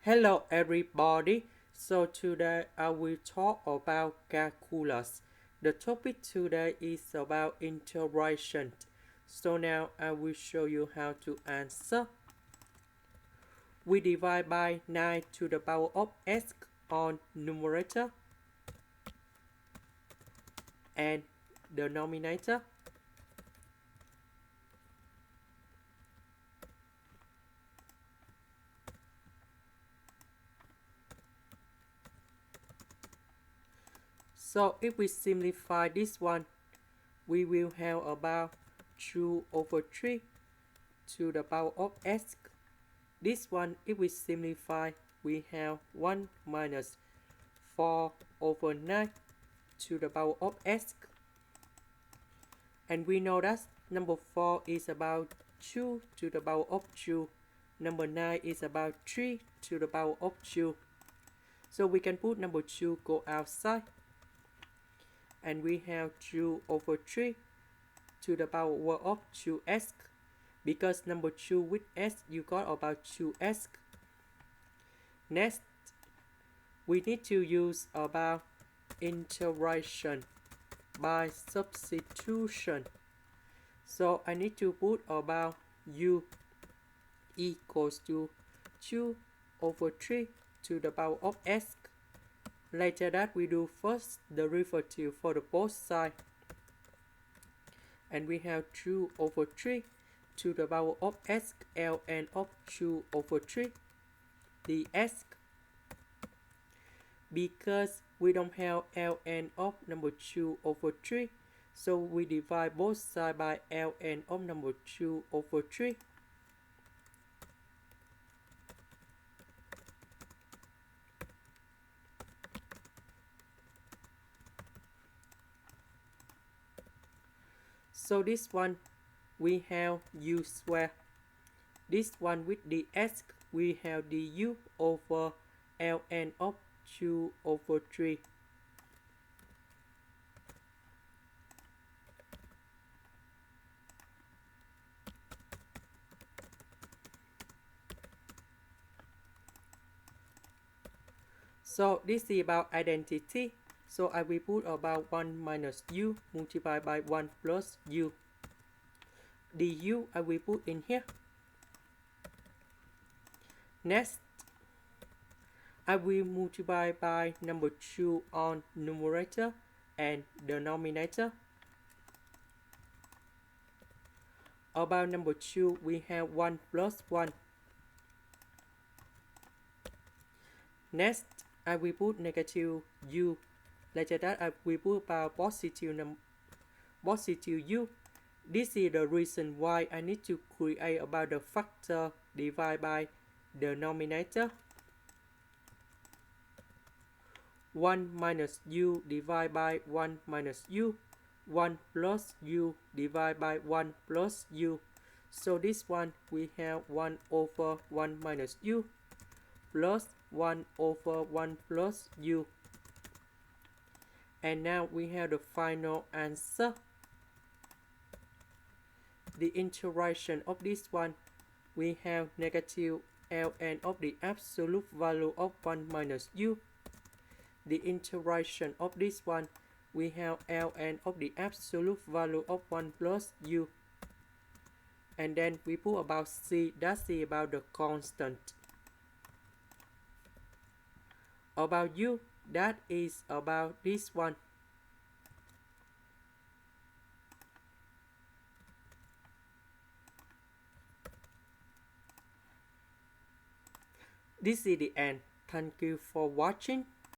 Hello everybody, so today I will talk about calculus. The topic today is about integration. So now I will show you how to answer. We divide by 9 to the power of x on numerator and denominator. So if we simplify this one, we will have about 2 over 3 to the power of x. This one, if we simplify, we have 1 minus 4 over 9 to the power of x. And we know that number 4 is about 2 to the power of 2. Number 9 is about 3 to the power of 2. So we can put number 2 go outside. And we have 2 over 3 to the power of 2x. Because number 2 with s, you got about 2x. Next, we need to use about integration by substitution. So I need to put about u equals to 2 over 3 to the power of x. Later that we do first derivative for the both sides. And we have 2 over 3 to the power of x, ln of 2 over 3 dx. Because we don't have ln of number 2 over 3, so we divide both sides by ln of number 2 over 3. So this one, we have u square. This one with dx, we have du over ln of 2 over 3. So this is about identity. So I will put about 1 minus u multiplied by 1 plus u. Du I will put in here. Next, I will multiply by number 2 on numerator and denominator. About number 2, we have 1 plus 1. Next, I will put negative u. Later that I will put about positive u. This is the reason why I need to create about the factor divided by denominator. 1 minus u divided by 1 minus u. 1 plus u divided by 1 plus u. So this one we have 1 over 1 minus u plus 1 over 1 plus u. And now we have the final answer. The integration of this one, we have negative ln of the absolute value of 1 minus u. The integration of this one, we have ln of the absolute value of 1 plus u. And then we put about c, that's about the constant. About u, that is about this one. This is the end. Thank you for watching.